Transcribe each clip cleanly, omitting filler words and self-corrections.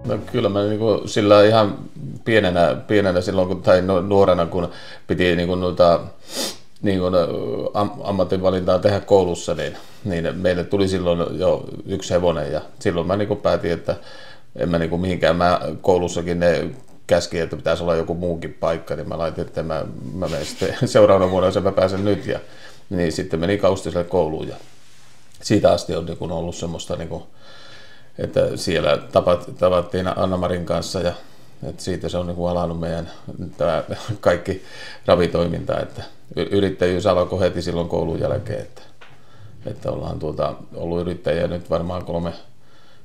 No kyllä mä niinku sillä ihan pienenä silloin kun, tai nuorena kun piti niinku noita niin kuin ammatinvalintaa tehdä koulussa, niin meille tuli silloin jo yksi hevonen ja silloin mä niin päätin, että en mä niin mihinkään, mä koulussakin ne käski, että pitäisi olla joku muukin paikka, niin mä laitin, että mä menen sitten seuraavana vuonna, jos mä pääsen nyt ja niin sitten meni Kaustiselle kouluun ja siitä asti on niin ollut semmoista, niin kuin, että siellä tavattiin Anna-Marin kanssa ja että siitä se on niin alannut meidän tämä kaikki ravitoiminta, että yrittäjyys alkoi heti silloin koulun jälkeen, että ollaan ollut yrittäjiä nyt varmaan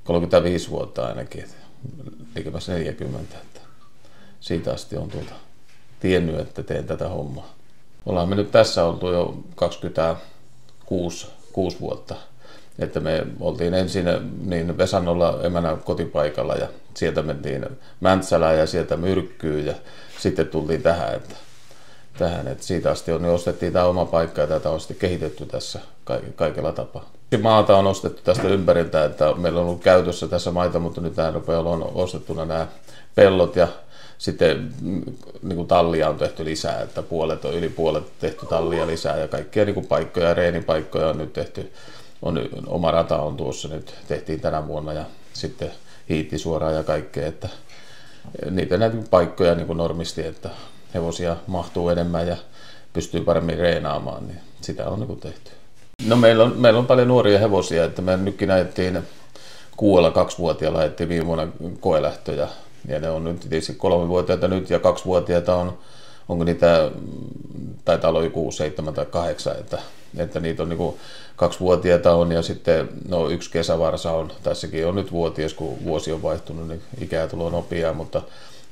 35 vuotta ainakin, likimässä 40, että siitä asti on tiennyt, että teen tätä hommaa. Ollaan me nyt tässä oltu jo 26 vuotta. Että me oltiin ensin niin Vesannolla emänä kotipaikalla ja sieltä mentiin Mäntsälään ja sieltä Myrkkyyn ja sitten tultiin tähän, että siitä asti ostettiin tämä oma paikka ja tätä on sitten kehitetty tässä kaikella tapaa. Maata on ostettu tästä ympäriltä, että meillä on ollut käytössä tässä maita, mutta nyt nämä rupeaa on ostettuna nämä pellot ja sitten niin kuin tallia on tehty lisää, että yli puolet tehty tallia lisää ja kaikkia niin kuin paikkoja ja reenipaikkoja on nyt tehty. Oma rata on tuossa nyt, tehtiin tänä vuonna ja sitten hiitti suoraan ja kaikkea, että niitä näitä paikkoja niin kuin normisti, että hevosia mahtuu enemmän ja pystyy paremmin reenaamaan, niin sitä on niin kuin tehty. No meillä on paljon nuoria hevosia, että me nytkin ajettiin kuuella 2-vuotiailla ajettiin viime vuonna koelähtöjä ja ne on nyt tietysti 3-vuotiaita nyt ja 2-vuotiaita onko niitä, taitaa olla joku 7 tai 8, että niitä on niinku 2-vuotiaita on ja sitten yksi kesävarsa on, tässäkin on nyt vuotias, kun vuosi on vaihtunut, niin ikää tulee nopeaa, mutta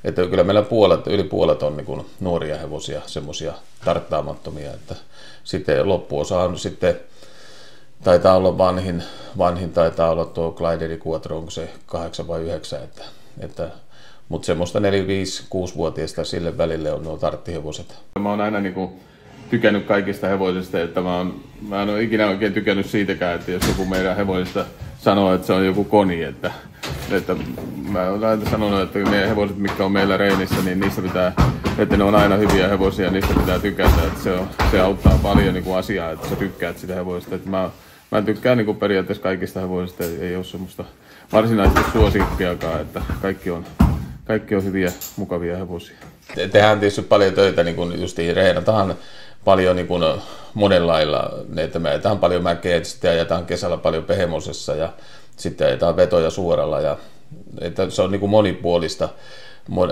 että kyllä meillä yli puolet on niinku nuoria hevosia, semmoisia tarttaamattomia, että sitten loppuosa on sitten, taitaa olla vanhin taitaa olla tuo Clyderi Quattro, onko se 8 vai 9, mutta semmoista 4-5-6-vuotiaista sille välille on nuo tarttihevoset. Mä oon aina niinku tykännyt kaikista hevosista, että mä en ole ikinä oikein tykännyt siitäkään, että jos joku meidän hevosista sanoo, että se on joku koni, että mä oon aina sanonut, että ne hevoset, mitkä on meillä reenissä, niin niistä pitää, että ne on aina hyviä hevosia, niistä pitää tykätä, että se auttaa paljon niin kuin asiaa, että sä tykkäät sitä hevosista. Että mä tykkään niin kuin periaatteessa kaikista hevosista, ei ole semmoista varsinaisesti suosikkiakaan, että kaikki on hyviä, mukavia hevosia. Tehdään tietysti paljon töitä, niin kuin justiin reenataan paljon niin kuin monenlailla, että me ajetaan paljon mäkeä, sitten ajetaan kesällä paljon pehemosessa ja sitten ajetaan vetoja suoralla ja että se on niin kuin monipuolista,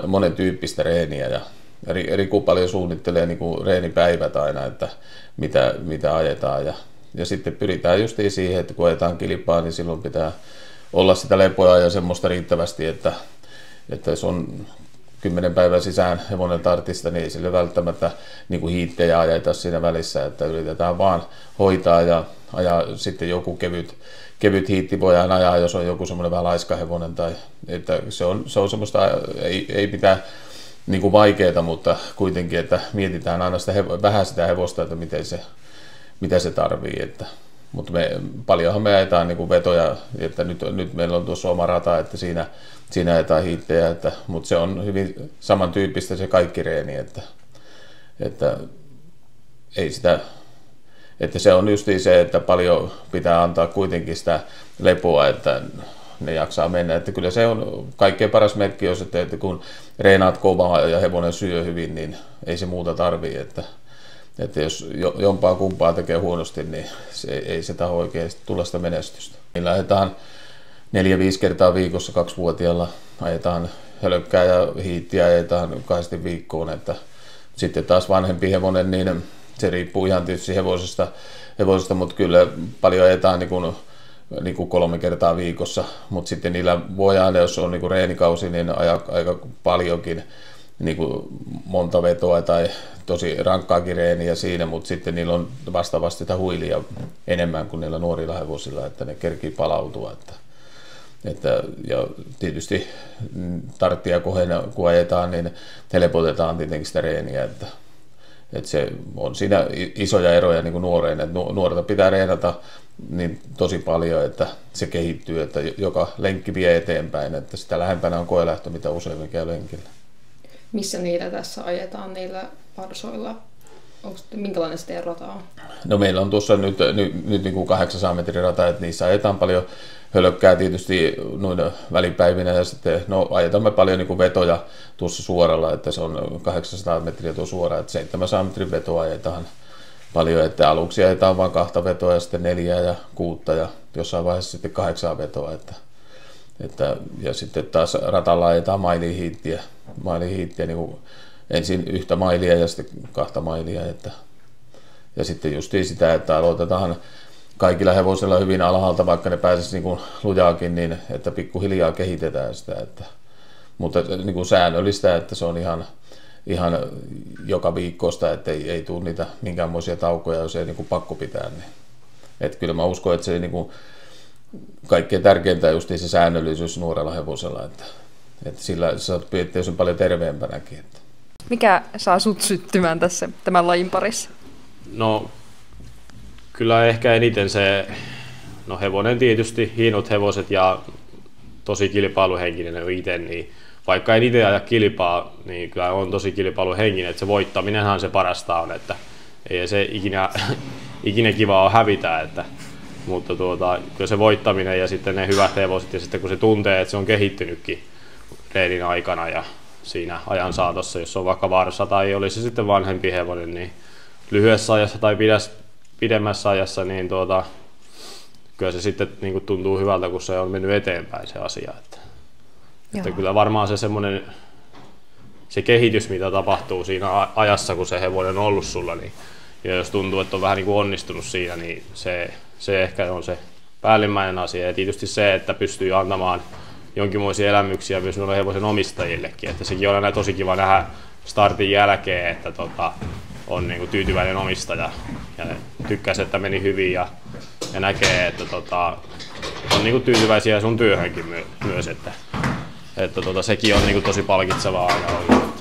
monen tyyppistä reeniä ja eri paljon suunnittelee niin kuin reenipäivät aina, että mitä ajetaan ja sitten pyritään justiin siihen, että kun ajetaan kilpaa, niin silloin pitää olla sitä lepoa ja semmoista riittävästi, että jos on 10 päivän sisään hevonen tartista, niin ei sille välttämättä niin kuin hiittejä ajeta siinä välissä, että yritetään vaan hoitaa ja ajaa sitten joku kevyt hiitti voidaan ajaa, jos on joku semmoinen vähän laiska hevonen, tai että se on semmoista, ei mitään niin kuin vaikeaa, mutta kuitenkin, että mietitään aina vähän sitä hevosta, että mitä se tarvii, mutta paljonhan me ajetaan niin kuin vetoja, että nyt meillä on tuossa oma rata, että siinä ajetaan hiittejä, mutta se on hyvin samantyyppistä se kaikki reeni, että ei sitä, että se on justiin se, että paljon pitää antaa kuitenkin sitä lepoa, että ne jaksaa mennä, että kyllä se on kaikkein paras merkki, että kun reenaat kovaa ja hevonen syö hyvin, niin ei se muuta tarvii, että jos jompaa kumpaa tekee huonosti, niin ei se taho oikeasti tulla sitä menestystä. Niin lähdetään 4-5 kertaa viikossa 2-vuotiaalla, ajetaan hölkkää ja hiittiä ajetaan 2 viikkoon, että sitten taas vanhempi hevonen, niin se riippuu ihan tietysti hevosesta, mutta kyllä paljon ajetaan niin kuin 3 kertaa viikossa, mutta sitten niillä voi aina, jos on niin kuin reenikausi, niin aika paljonkin niin kuin monta vetoa tai tosi rankkaakin reeniä siinä, mutta sitten niillä on vastaavasti sitä huilia enemmän kuin niillä nuorilla hevosilla, että ne kerkii palautua. Ja tietysti tarttia kun ajetaan, niin helpotetaan tietenkin sitä reeniä, Et se on siinä isoja eroja niin kuin nuoreen, että nuorta pitää reenata niin tosi paljon, että se kehittyy, että joka lenkki vie eteenpäin, että sitä lähempänä on koelähtö, mitä useimmin käy lenkillä. Missä niillä tässä ajetaan, niillä parsoilla? Minkälainen se rata on? No meillä on tuossa nyt niin kuin 800 metrin rata, että niissä ajetaan paljon hölkkää tietysti noin välipäivinä ja sitten ajetaan me paljon niin kuin vetoja tuossa suoralla, että se on 800 metriä tuo suora, että 700 metrin vetoa ajetaan paljon, että aluksi ajetaan vain 2 vetoa ja sitten 4 ja 6 ja jossain vaiheessa sitten 8 vetoa, ja sitten taas ratalla ajetaan mailihiittiä niin kuin ensin 1 mailia ja sitten 2 mailia, ja sitten justiin sitä, että aloitetaan kaikilla hevosilla hyvin alhaalta, vaikka ne pääsisi niin kuin lujaakin, niin että pikkuhiljaa kehitetään sitä, mutta niin kuin säännöllistä, että se on ihan joka viikkoista, että ei tule niitä minkäänmoisia taukoja, jos ei niin kuin pakko pitää. Niin. Että kyllä mä uskon, että se niin kuin kaikkein tärkeintä on justiin se säännöllisyys nuorella hevosella, että sillä sä oot sen paljon terveempänäkin. Että. Mikä saa sut syttymään tässä tämän lajin parissa? No kyllä ehkä eniten se, hevonen tietysti, hienot hevoset ja tosi kilpailuhenkinen on itse, niin vaikka en itse aja kilpaa, niin kyllä on tosi kilpailuhenkinen, että se voittaminenhan se parasta on, että ei se ikinä kiva ole hävitä, mutta kyllä se voittaminen ja sitten ne hyvät hevoset ja sitten kun se tuntee, että se on kehittynytkin reenin aikana ja siinä ajan saatossa, jos on vaikka varsa tai olisi sitten vanhempi hevonen, niin lyhyessä ajassa tai pidemmässä ajassa, niin kyllä se sitten niin kuin tuntuu hyvältä, kun se on mennyt eteenpäin se asia. Että kyllä varmaan se semmoinen se kehitys, mitä tapahtuu siinä ajassa, kun se hevonen on ollut sulla, niin ja jos tuntuu, että on vähän niin kuin onnistunut siinä, niin se ehkä on se päällimmäinen asia. Ja tietysti se, että pystyy antamaan jonkinmoisia elämyksiä myös noille hevosen omistajillekin. Että sekin on aina tosi kiva nähdä startin jälkeen, että on niin kuin tyytyväinen omistaja ja tykkäsi, että meni hyvin ja näkee, että on niin kuin tyytyväisiä sun työhönkin myös, että sekin on niin kuin tosi palkitsevaa aina ollut.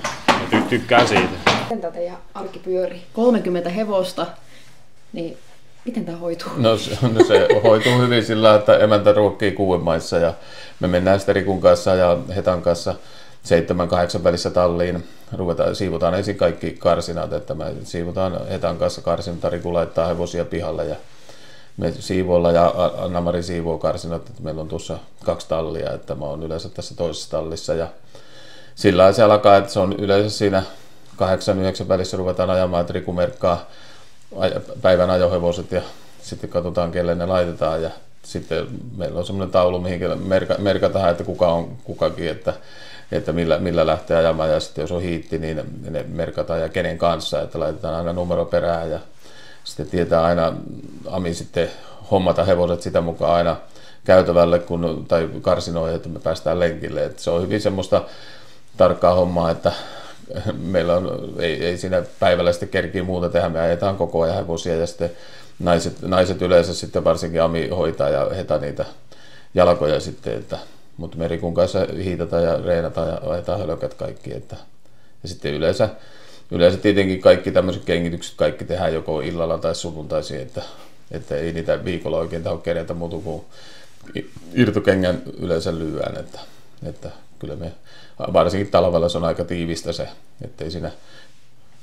Tykkään siitä. Miten tämä teidän arki pyörii? 30 hevosta, niin miten tämä hoituu? No se hoituu hyvin sillä, että emäntä ruokkii kuuemaissa ja me mennään sitten Rikun kanssa ja Hetan kanssa 7-8 välissä talliin. Siivotaan ensin kaikki karsinat, että me siivotaan Hetan kanssa karsinat, Riku laittaa hevosia pihalle ja me siivoilla ja Anna-Mari siivoo karsinat, että meillä on tuossa 2 tallia, että mä oon yleensä tässä toisessa tallissa ja sillä se alkaa, että se on yleensä siinä 8-9 välissä ruvetaan ajamaan, että Riku merkkaa päivän ajohevoset ja sitten katsotaan, kelle ne laitetaan ja sitten meillä on semmoinen taulu, mihin merkataan, että kuka on kukakin, että millä lähtee ajamaan ja sitten jos on hiitti, niin ne merkataan ja kenen kanssa, että laitetaan aina numero perään ja sitten tietää aina Ami sitten hommata hevoset sitä mukaan aina käytävälle tai karsinoi, että me päästään lenkille, että se on hyvin semmoista tarkkaa hommaa, että meillä ei siinä päivällä sitten kerkiä muuta tehdä, me ajetaan koko ajan hevosia ja sitten naiset yleensä sitten varsinkin Ami hoitaa ja Heta niitä jalkoja sitten, mutta me Rikun kanssa hiitataan ja reenataan ja ajetaan hölkät kaikki, ja sitten yleensä tietenkin kaikki tämmöiset kengitykset kaikki tehdään joko illalla tai sunnuntaisin, että ei niitä viikolla oikein taho kerätä muuta kuin irtokengän yleensä lyödään, että kyllä me varsinkin talvella se on aika tiivistä se,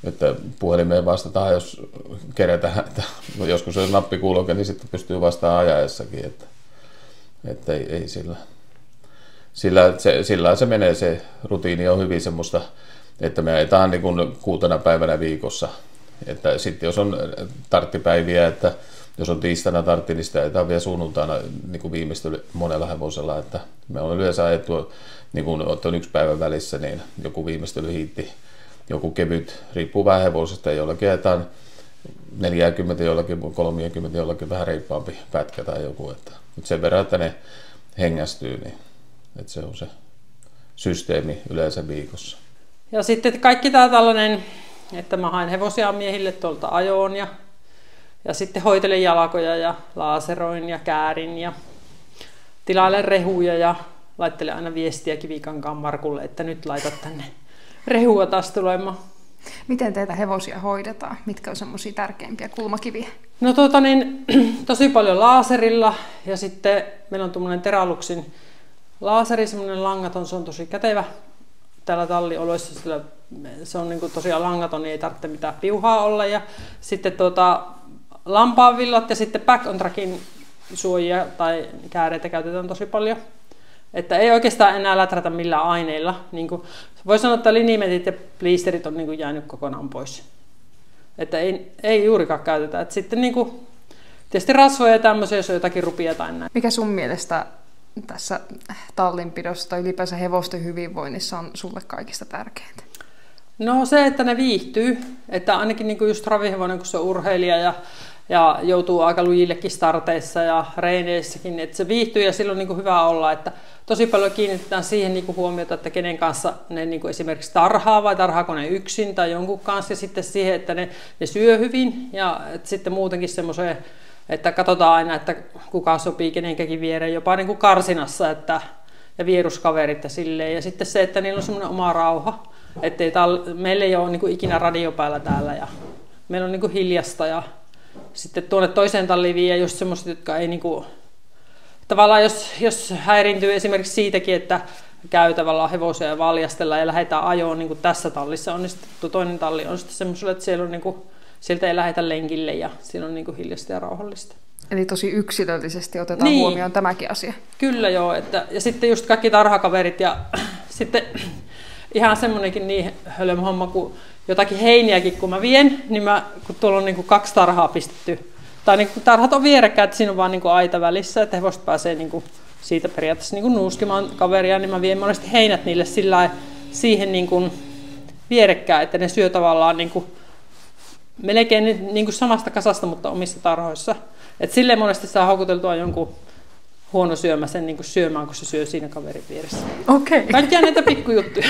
että puhelimeen vastataan, jos kerätään, että joskus jos nappi kuuluu, niin sitten pystyy vastaamaan ajaessakin, että ei sillä se menee, se rutiini on hyvin semmoista, että me ajetaan niin kuin 6 päivänä viikossa, että sitten jos on tarttipäiviä, että jos on tiistaina tartti, niin sitä ajetaan vielä sunnuntaina niin kuin viimeistely monella hevosella, että me on yleensä ajettu niin kuin on 1 päivän välissä, niin joku viimeistelyhiitti, joku kevyt, riippuu vähän hevosesta, jollakin ajetaan 40, jollakin 30, jollakin vähän reippaampi pätkä tai joku, mutta sen verran, että ne hengästyy, niin että se on se systeemi yleensä viikossa. Ja sitten kaikki tämä tällainen, että mä haen hevosia miehille tuolta ajoon ja sitten hoitelen jalkoja ja laaseroin ja käärin ja tilailen rehuja ja laittelen aina viestiä Kivikankaan Markulle, että nyt laitat tänne rehua taas tulemaan. Miten teitä hevosia hoidetaan? Mitkä on semmoisia tärkeimpiä kulmakiviä? No tosi paljon laaserilla ja sitten meillä on tuommoinen Teraluxin laaseri, semmoinen langaton, se on tosi kätevä täällä tallioloissa, sillä se on niinku tosiaan langaton, niin ei tarvitse mitään piuhaa olla. Ja sitten lampaanvillat ja sitten back on trackin suojia tai kääreitä käytetään tosi paljon. Että ei oikeastaan enää läträtä millään aineilla. Niin kuin voi sanoa, että linimetit ja blisterit on niin kuin jäänyt kokonaan pois. Että ei juurikaan käytetä. Että sitten niin kuin, tietysti rasvoja ja tämmöisiä, jos on jotakin rupia tai näin. Mikä sun mielestä tässä tallinpidossa tai ylipäänsä hevosten hyvinvoinnissa on sulle kaikista tärkeintä? No se, että ne viihtyy. Että ainakin niin kuin just ravihevonen, kun se on urheilija ja joutuu aika lujillekin starteissa ja reeneissäkin, että se viihtyy ja silloin on niin kuin hyvä olla. Että tosi paljon kiinnitetään siihen niin kuin huomiota, että kenen kanssa ne niin kuin esimerkiksi tarhaa vai tarhaako ne yksin tai jonkun kanssa. Ja sitten siihen, että ne syö hyvin ja sitten muutenkin semmoiseen, että katsotaan aina, että kuka sopii kenenkäkin viereen, jopa niin kuin karsinassa ja vieruskaverit ja silleen. Ja sitten se, että niillä on semmoinen oma rauha. Meillä ei ole niin kuin ikinä radio päällä täällä ja meillä on niin kuin hiljasta ja sitten tuonne toiseen talliin vie just semmoiset, jotka ei niinku, tavallaan jos häiriintyy esimerkiksi siitäkin, että käy tavallaan hevosia ja valjastellaan ja lähdetään ajoon niin kuin tässä tallissa on, niin sitten toinen talli on sitten semmoisella, että siellä on niinku, sieltä ei lähdetä lenkille ja siellä on niinku hiljasta ja rauhallista. Eli tosi yksilöllisesti otetaan huomioon tämäkin asia. Kyllä joo, ja sitten just kaikki tarhakaverit ja sitten ihan semmoinenkin niin hölmö homma, kun jotakin heiniäkin kun mä vien, niin kun tuolla on niin kuin 2 tarhaa pistetty, tai niin kuin tarhat on vierekkäin, että siinä on vaan niin kuin aita välissä, että hevoset pääsee niin kuin siitä periaatteessa niin kuin nuuskimaan kaveria, niin mä vien monesti heinät niille sillä siihen niin kuin vierekkäin, että ne syö tavallaan niin kuin melkein niin kuin samasta kasasta, mutta omissa tarhoissa. Et silleen monesti saa houkuteltua jonkun huono syömä niin kuin syömään, kun se syö siinä kaverin vieressä. Okei. Kaikkia näitä pikkujuttuja.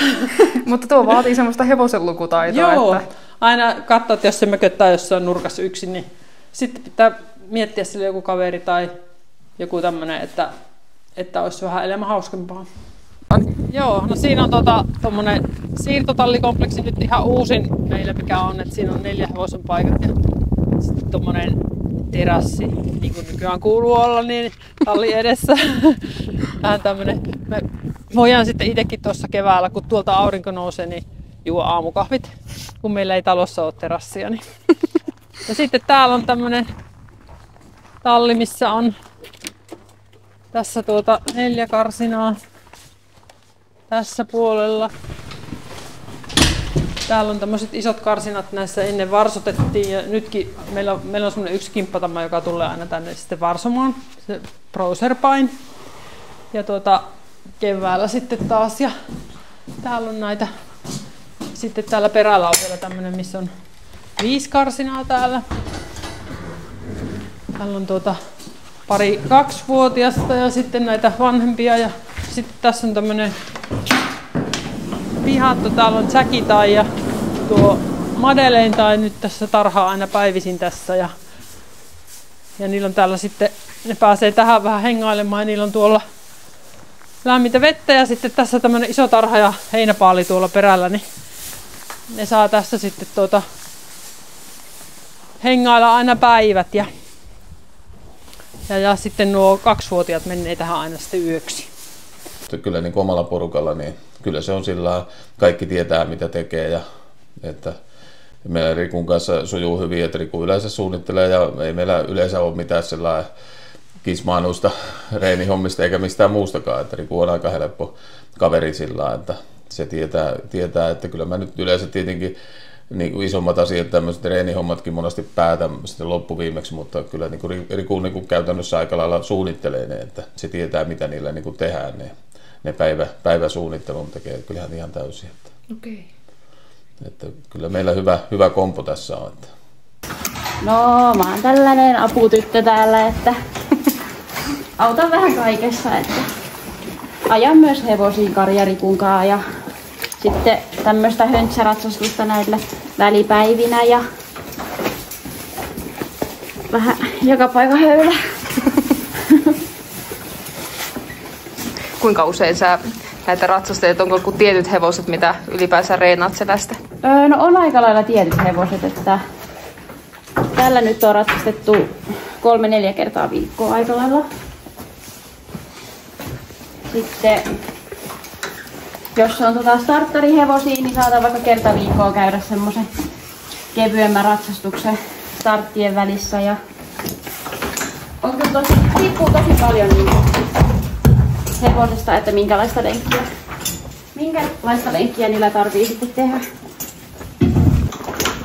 Mutta tuo vaatii semmoista hevosen lukutaitoa. Joo, että aina katsoa, että jos se mököttää jossain nurkassa yksin, niin sitten pitää miettiä sille joku kaveri tai joku tämmöinen, että olisi vähän elämä hauskempaa. Joo, no siinä on tommonen siirtotallikompleksi nyt ihan uusin meillä, mikä on, että siinä on 4 hevosen paikat ja sitten tommonen terassi, niin kuin nykyään kuuluu olla, niin talli edessä. Vähän tämmönen. Me voidaan sitten itsekin tuossa keväällä, kun tuolta aurinko nousee, niin juo aamukahvit, kun meillä ei talossa ole terassia. Niin. Ja sitten täällä on tämmönen talli, missä on tässä 4 karsinaa tässä puolella. Täällä on tämmöiset isot karsinat, näissä ennen varsotettiin ja nytkin meillä on semmoinen yksi kimppatamma, joka tulee aina tänne sitten varsomaan, se Proserpine. Ja keväällä sitten taas ja täällä on näitä, sitten täällä perällä on vielä tämmöinen, missä on 5 karsinaa täällä. Täällä on pari 2-vuotiasta ja sitten näitä vanhempia ja sitten tässä on tämmöinen pihatto, täällä on Jackie tai ja tuo Madeleine tai nyt tässä tarhaa aina päivisin tässä ja niillä on täällä sitten, ne pääsee tähän vähän hengailemaan ja niillä on tuolla lämmintä vettä ja sitten tässä tämmöinen iso tarha ja heinäpaali tuolla perällä, niin ne saa tässä sitten hengailla aina päivät ja sitten nuo 2-vuotiaat menee tähän aina sitten yöksi. Kyllä niin omalla porukalla, niin kyllä se on sillä kaikki tietää mitä tekee ja että meillä Rikun kanssa sujuu hyvin, että Riku yleensä suunnittelee ja ei meillä yleensä ole mitään sellainen kismaanuista reenihommista eikä mistään muustakaan, että Riku on aika helppo kaveri sillä, että se tietää, että kyllä mä nyt yleensä tietenkin niin kuin isommat asiat, tämmöiset reenihommatkin monesti päätän sitten loppuviimeksi, mutta kyllä niin kuin Riku niin kuin käytännössä aika lailla suunnittelee ne, että se tietää mitä niillä niin kuin tehdään, ne päiväsuunnittelun tekee kyllähän ihan täysin. Okei. Että kyllä meillä hyvä kompo tässä on. Että. No, mä oon tällainen aputyttö täällä, että autan vähän kaikessa, että ajan myös hevosiin karjarikun ja sitten tämmöistä höntsäratsastusta näillä välipäivinä ja vähän joka paikka höylä. Kuinka usein sä näitä ratsastelet? Onko joku tietyt hevoset, mitä ylipäänsä reenaat selästä? No on aika lailla tietyt hevoset, että tällä nyt on ratsastettu 3-4 kertaa viikkoa aika lailla. Sitten jos on starttarihevosia, niin saadaan vaikka kerta viikkoa käydä semmoisen kevyemmän ratsastuksen starttien välissä. Ja on kyllä riippuu tosi paljon niin hevosesta, että minkälaista lenkkiä niillä tarvii sitten tehdä.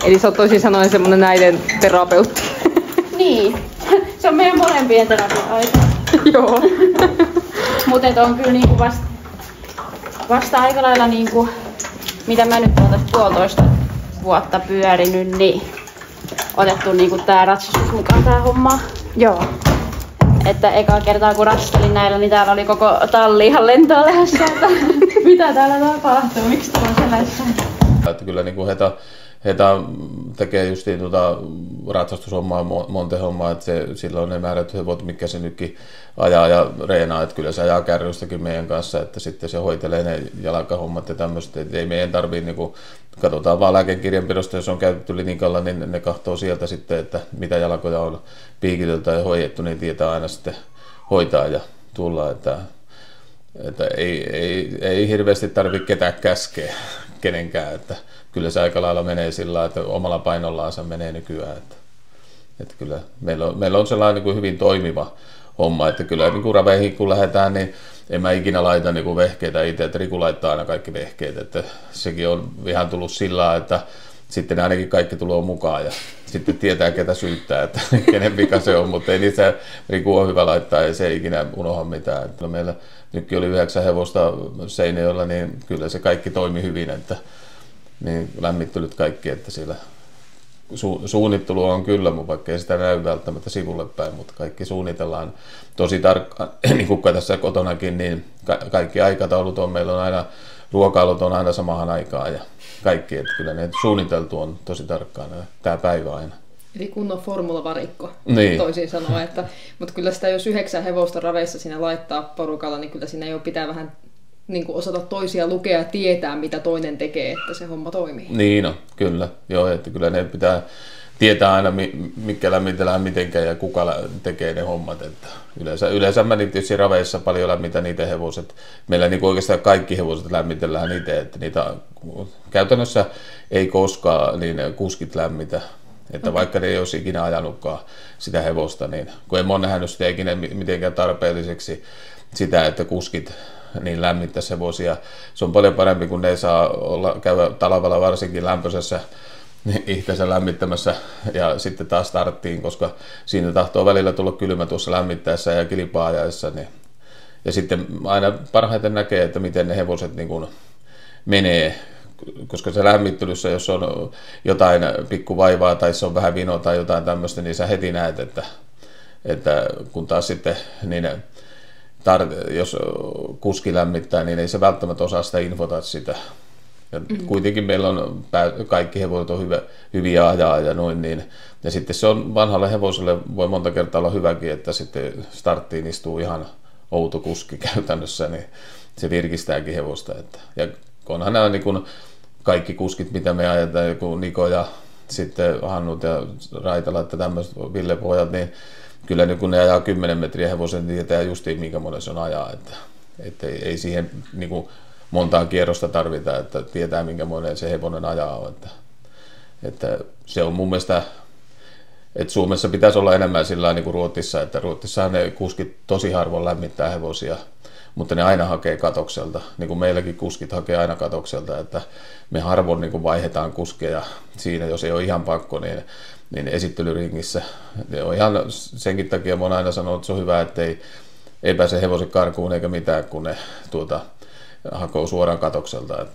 Eli sä oot toisin sanoen semmonen näiden terapeutti. Niin, se on meidän molempien terapia-aika. Joo. Mutta on kyllä niinku vasta aika lailla, niinku, mitä mä nyt oon tässä 1,5 vuotta pyörinyt, niin otettu niinku tää ratsastus mukaan tää homma. Joo. Että ekaa kertaa kun ratsastelin näillä, niin täällä oli koko talli ihan lentoa lähdössä, että mitä täällä tapahtuu, miksi tuolla selässä. Että kyllä niin kuin Heta tekee justiin ratsastushommaa, montehommaa, että sillä on ne määrätyt hevot, mitkä se nytkin ajaa ja reenaa, että kyllä se ajaa kärrystäkin meidän kanssa, että sitten se hoitelee ne jalkahommat ja tämmöistä, että ei meidän tarvitse, niin kuin, katsotaan vaan lääkekirjanpidosta, jos on käytetty linikalla, niin ne katsoo sieltä sitten, että mitä jalkoja on piikitelty ja hoidettu, niin tietää aina sitten hoitaa ja tulla, että ei hirveästi tarvitse ketään käskeä kenenkään, että kyllä se aika lailla menee sillä lailla, että omalla painollaansa menee nykyään. Että kyllä meillä on sellainen niin kuin hyvin toimiva homma, että kyllä niin kuin raveihin kun lähdetään, niin en mä ikinä laita niin kuin vehkeitä itse, että Riku laittaa aina kaikki vehkeet, että sekin on ihan tullut sillä lailla, että sitten ainakin kaikki tulee mukaan ja sitten tietää ketä syyttää, että kenen vika se on, mutta ei niissä Riku on hyvä laittaa ja se ei ikinä unohda mitään. Että meillä nytkin oli 9 hevosta Seinäjoella, niin kyllä se kaikki toimi hyvin, että niin lämmittelyt kaikki, että siellä suunnittelu on kyllä, mutta vaikka ei sitä näy välttämättä sivulle päin, mutta kaikki suunnitellaan tosi tarkkaan, niin kuin tässä kotonakin, niin kaikki aikataulut on, meillä on aina, ruokailut on aina samaan aikaan ja kaikki, että kyllä ne suunniteltu on tosi tarkkaan tämä päivä aina. Eli kunnon formulavarikko, niin. Toisin sanoen, mutta kyllä sitä jos 9 hevosta raveissa siinä laittaa porukalla, niin kyllä siinä jo pitää vähän niin kuin osata toisia lukea ja tietää, mitä toinen tekee, että se homma toimii. Niin no, kyllä. Joo, että kyllä ne pitää tietää aina, mikä lämmitellään mitenkään ja kuka tekee ne hommat. Että yleensä mä tietysti raveissa paljon lämmitä niitä hevoset. Meillä niin oikeastaan kaikki hevoset lämmitellään itse, että niitä käytännössä ei koskaan niin kuskit lämmitä. Että vaikka ne ei olisi ikinä ajanutkaan sitä hevosta, niin kun en ole nähnyt sitä ikinä mitenkään tarpeelliseksi sitä, että kuskit niin lämmittäisi hevosia. Se on paljon parempi, kun ne ei saa käydä talvella varsinkin lämpöisessä itsensä lämmittämässä ja sitten taas starttiin, koska siinä tahtoo välillä tulla kylmä tuossa lämmittäessä ja kilpaajaessa. Niin. Ja sitten aina parhaiten näkee, että miten ne hevoset niin kuin menee, koska se lämmittelyssä, jos on jotain pikkuvaivaa tai se on vähän vinoa tai jotain tämmöistä, niin sä heti näet, että kun taas sitten niin jos kuski lämmittää, niin ei se välttämättä osaa sitä infota sitä. Ja kuitenkin meillä on kaikki hevoset on hyviä ajaa ja noin niin. Ja sitten se on vanhalle hevoselle voi monta kertaa olla hyväkin, että sitten starttiin istuu ihan outo kuski käytännössä, niin se virkistääkin hevosta. Ja onhan nämä niin kuin kaikki kuskit, mitä me ajetaan, joku Niko ja sitten Hannut ja Raitala, että tämmöiset Ville-pojat, niin kyllä niin kun ne ajaa 10 metriä hevosen, niin tietää justiin minkä monen se on ajaa. Että ei siihen niin kuin montaa kierrosta tarvita, että tietää minkä monen se hevonen ajaa on. Että se on mun mielestä, että Suomessa pitäisi olla enemmän sillä niin kuin Ruotsissa, että Ruotsissa ne kuskit tosi harvoin lämmittää hevosia, mutta ne aina hakee katokselta, niin kuin meilläkin kuskit hakee aina katokselta, että me harvoin niin kuin vaihdetaan kuskeja siinä, jos ei ole ihan pakko, niin esittelyringissä. Ne on ihan senkin takia mä oon aina sanonut, että se on hyvä, että ei pääse hevoset karkuun eikä mitään, kun ne hakoo suoraan katokselta,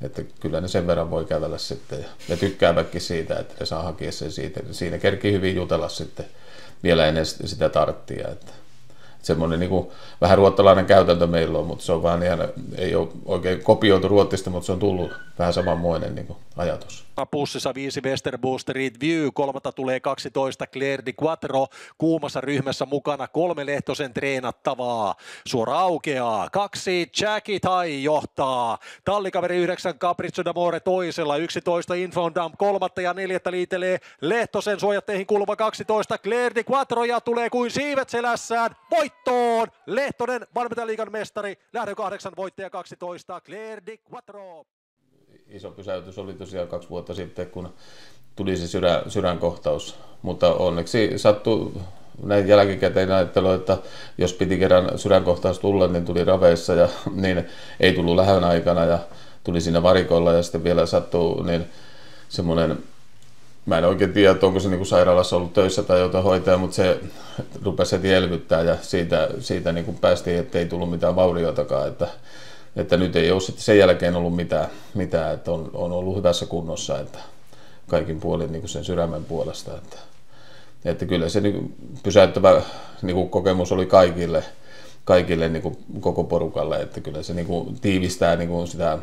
että kyllä ne sen verran voi kävellä sitten ja tykkäävätkin siitä, että ne saa hakea sen siitä. Siinä kerkii hyvin jutella sitten vielä ennen sitä tarttia. semmoinen niin kuin, vähän ruottalainen käytäntö meillä on, mutta se on vaan ihan, ei ole oikein kopioitu Ruotsista, mutta se on tullut vähän samanmoinen niin kuin ajatus. Pussissa 5 Westerbosterit View, 3 tulee 12 Claire Di Quattro, kuumassa ryhmässä mukana 3 Lehtosen treenattavaa. Suora aukeaa, 2 Jackie Tai johtaa, tallikaveri 9 Capriccio d'Amore toisella, 11 Infondam 3 ja 4 liitelee Lehtosen suojatteihin kuuluva 12 Claire Di Quattro ja tulee kuin siivet selässään voittoon. Lehtonen valmentajaliigan mestari, lähdön 8 voittaja 12 Claire Di Quattro. Iso pysäytys oli tosiaan 2 vuotta sitten, kun tuli se sydänkohtaus, mutta onneksi sattui näin jälkikäteen ajattelu, että jos piti kerran sydänkohtaus tulla, niin tuli raveissa ja niin ei tullut lähön aikana ja tuli siinä varikolla ja sitten vielä sattuu niin semmoinen, mä en oikein tiedä, onko se niin kuin sairaalassa ollut töissä tai jotain hoitaa, mutta se rupesi heti elvyttää ja siitä niin kuin päästiin, ettei tullut mitään vaurioitakaan, että nyt ei ole sitten sen jälkeen ollut mitään että on ollut hyvässä kunnossa, että kaikin puolin niin kuin sen sydämen puolesta, että kyllä se niin pysäyttävä niin kuin kokemus oli kaikille niin kuin koko porukalle, että kyllä se niin kuin tiivistää niin kuin sitä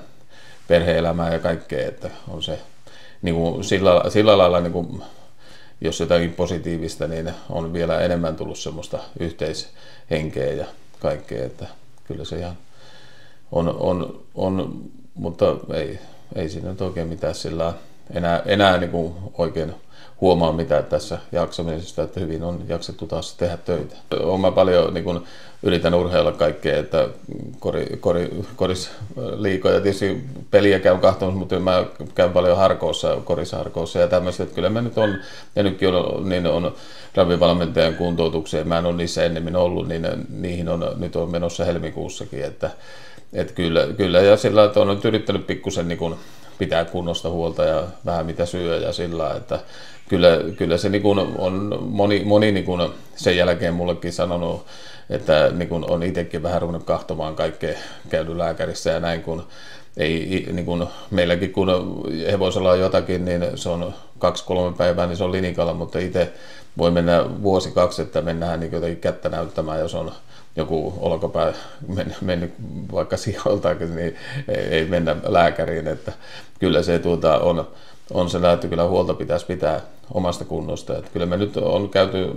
perhe-elämää ja kaikkea, että on se niin kuin sillä lailla, niin kuin, jos jotakin positiivista, niin on vielä enemmän tullut semmoista yhteishenkeä ja kaikkea, että kyllä se ihan on, mutta ei siinä nyt oikein mitään sillä enää niin kuin oikein huomaa mitään tässä jaksamisesta, että hyvin on jaksettu taas tehdä töitä. Olen mä paljon niin kuin, yritän urheilla kaikkea, että korisliikoja, tietysti peliä käyn katsomassa, mutta mä käyn paljon korisharkoossa ja tämmöistä, että kyllä mä nyt on, ja nytkin on ravivalmentajan kuntoutukseen, mä en ole niissä ennemmin ollut, niin niihin nyt on menossa helmikuussakin, että kyllä ja sillä että on nyt yrittänyt pikkusen niin kuin pitää kunnosta huolta ja vähän mitä syö ja sillä että kyllä se niin kuin on moni niin kuin sen jälkeen mullekin sanonut, että niin kuin on itsekin vähän ruvennut kahtomaan kaikkea, käynyt lääkärissä ja näin, kun ei niin kuin meilläkin kun hevosella on jotakin, niin se on 2-3 päivää, niin se on linikalla, mutta itse voi mennä 1-2, että mennään niin jotenkin kättä näyttämään, jos on joku olkapää mennyt vaikka sijoiltakin, niin ei mennä lääkäriin, että kyllä se on se, että kyllä huolta pitäisi pitää omasta kunnosta, että kyllä me nyt on käyty,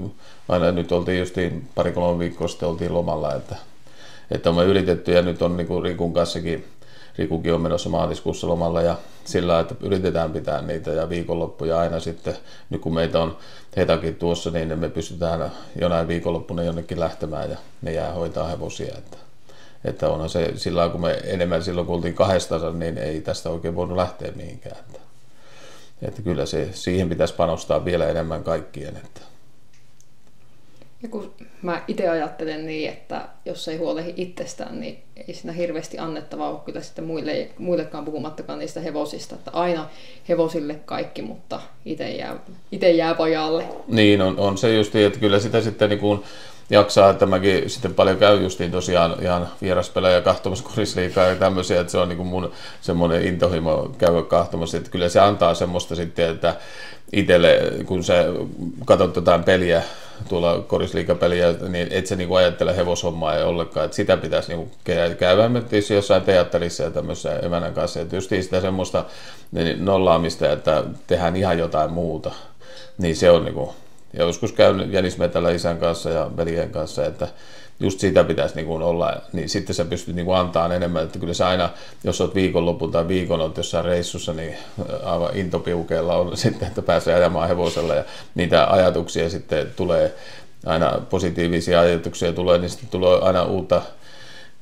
aina nyt oltiin justiin 2-3 viikkoa sitten oltiin lomalla, että on me yritetty ja nyt on niin kuin Rikun kanssakin, Rikukin on menossa maaliskuussa lomalla ja sillä että yritetään pitää niitä ja viikonloppuja aina sitten, nyt kun meitä on hetakin tuossa, niin me pystytään jonain viikonloppuna jonnekin lähtemään ja ne jää hoitaa hevosia. Että onhan se sillä kun me enemmän silloin kun oltiin 200, niin ei tästä oikein voinut lähteä mihinkään. Että kyllä siihen pitäisi panostaa vielä enemmän kaikkien. Ja kun mä itse ajattelen niin, että jos ei huolehdi itsestään, niin ei siinä hirveästi annettavaa ole kyllä sitten muillekaan puhumattakaan niistä hevosista. Että aina hevosille kaikki, mutta itse jää vajalle. Niin, on se justiin, että kyllä sitä sitten niin kuin jaksaa, että mäkin sitten paljon käyn justiin tosiaan ihan vieraspelejä katsomassa korisliigaa ja tämmöisiä, että se on niin kuin mun semmoinen intohimo käydä katsomassa, että kyllä se antaa semmoista sitten, että itselle, kun sä katsot jotain peliä, tuolla korisliigapeliä, niin et sä niinku ajattele hevoshommaa ei ollenkaan, että sitä pitäisi niinku käydä jossain teatterissa ja tämmöisessä emännän kanssa, että justiin sitä semmoista nollaamista, että tehdään ihan jotain muuta, niin se on niinku, ja joskus käyn jänismetällä isän kanssa ja veljen kanssa, että just sitä pitäisi niinku olla, niin sitten sä pystyt niinku antaa enemmän, että kyllä sä aina, jos olet viikonlopun tai viikon olet jossain reissussa, niin aivan intopiukeella on sitten, että pääsee ajamaan hevosella ja niitä ajatuksia sitten tulee, aina positiivisia ajatuksia tulee, niin sitten tulee aina uutta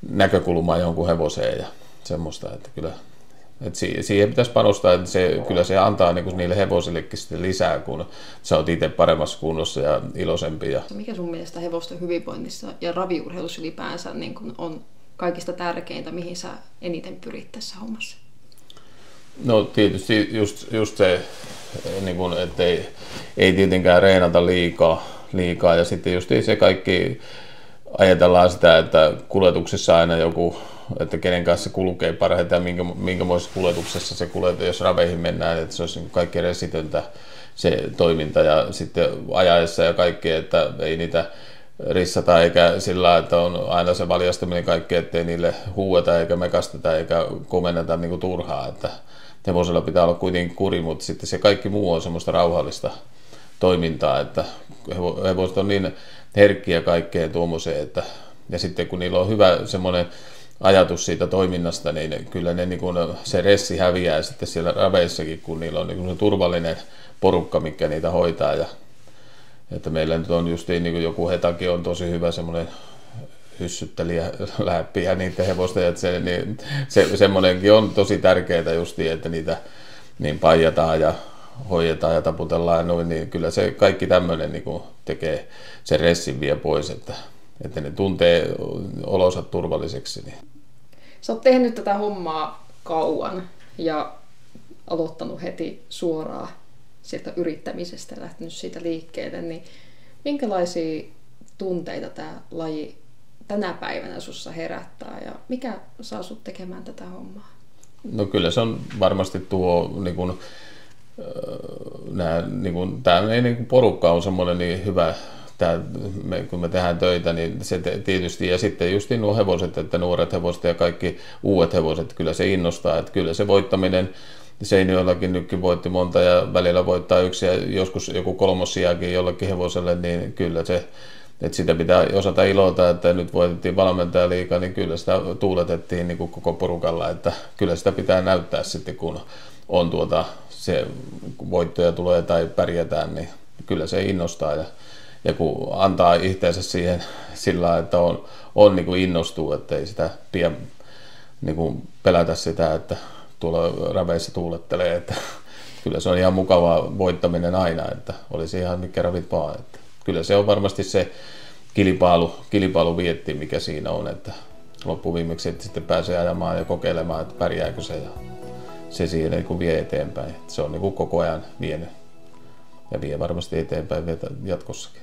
näkökulmaa jonkun hevoseen ja semmoista, että kyllä että siihen pitäisi panostaa, että kyllä se antaa niin kuin niille hevosillekin sitten lisää, kun sä oot itse paremmassa kunnossa ja iloisempi. Mikä sun mielestä hevosten hyvinvoinnissa ja raviurheilussa ylipäänsä niin kuin on kaikista tärkeintä, mihin sä eniten pyrit tässä hommassa? No tietysti just se, niin kuin, että ei tietenkään reenata liikaa ja sitten just se kaikki ajatellaan sitä, että kuljetuksessa aina joku, että kenen kanssa se kulkee parhaiten ja minkämoisessa kuljetuksessa se kuljetaan, jos raveihin mennään, että se olisi kaikki resitöntä se toiminta ja sitten ajaessa ja kaikkea, että ei niitä rissata, eikä sillä, että on aina se valjastaminen kaikki, ettei niille huueta eikä mekasteta eikä komenneta niin kuin turhaa, että hevosella pitää olla kuitenkin kuri, mutta sitten se kaikki muu on semmoista rauhallista toimintaa, että hevoset on niin herkkiä kaikkeen tuommoiseen, että ja sitten kun niillä on hyvä semmoinen ajatus siitä toiminnasta, niin kyllä ne niin kuin, se ressi häviää sitten siellä raveissakin, kun niillä on niin kuin se turvallinen porukka, mikä niitä hoitaa. Ja, että meillä nyt on justiin niin kuin joku Hetakin on tosi hyvä semmoinen hyssyttelijä läppiä niiden hevosta, että semmoinenkin on tosi tärkeää justiin, että niitä niin paijataan ja hoidetaan ja taputellaan ja noin, niin kyllä se kaikki tämmöinen niin kuin tekee sen ressin vie pois, että ne tuntee olonsa turvalliseksi. Niin. Sä oot tehnyt tätä hommaa kauan ja aloittanut heti suoraan sieltä yrittämisestä ja lähtenyt siitä liikkeelle, niin minkälaisia tunteita tämä laji tänä päivänä sussa herättää ja mikä saa sut tekemään tätä hommaa? No kyllä se on varmasti tuo niin kun, tämä niin porukka on semmoinen niin hyvä, kun me tehdään töitä, niin se tietysti, ja sitten just nuo hevoset, että nuoret hevoset ja kaikki uudet hevoset, kyllä se innostaa, että kyllä se voittaminen, Seinäjoellakin nytkin voitti monta ja välillä voittaa yksi ja joskus joku kolmossiakin jollekin hevoselle, niin kyllä se, että sitä pitää osata ilota, että nyt voitettiin valmentajaliigaa, niin kyllä sitä tuuletettiin niin kuin koko porukalla, että kyllä sitä pitää näyttää sitten, kun on se voittoja tulee tai pärjätään, niin kyllä se innostaa ja kun antaa itseensä siihen sillä, että on niin kuin innostuu, että ei sitä pian niin kuin pelätä sitä, että tuolla raveissa tuulettelee, että kyllä se on ihan mukavaa voittaminen aina, että olisi ihan mikä ravit vaan, että kyllä se on varmasti se kilpailu vietti, mikä siinä on, että loppuviimeksi että sitten pääsee ajamaan ja kokeilemaan, että pärjääkö se ja se siinä niin kuin vie eteenpäin, että se on niin kuin koko ajan vienyt ja vie varmasti eteenpäin jatkossakin.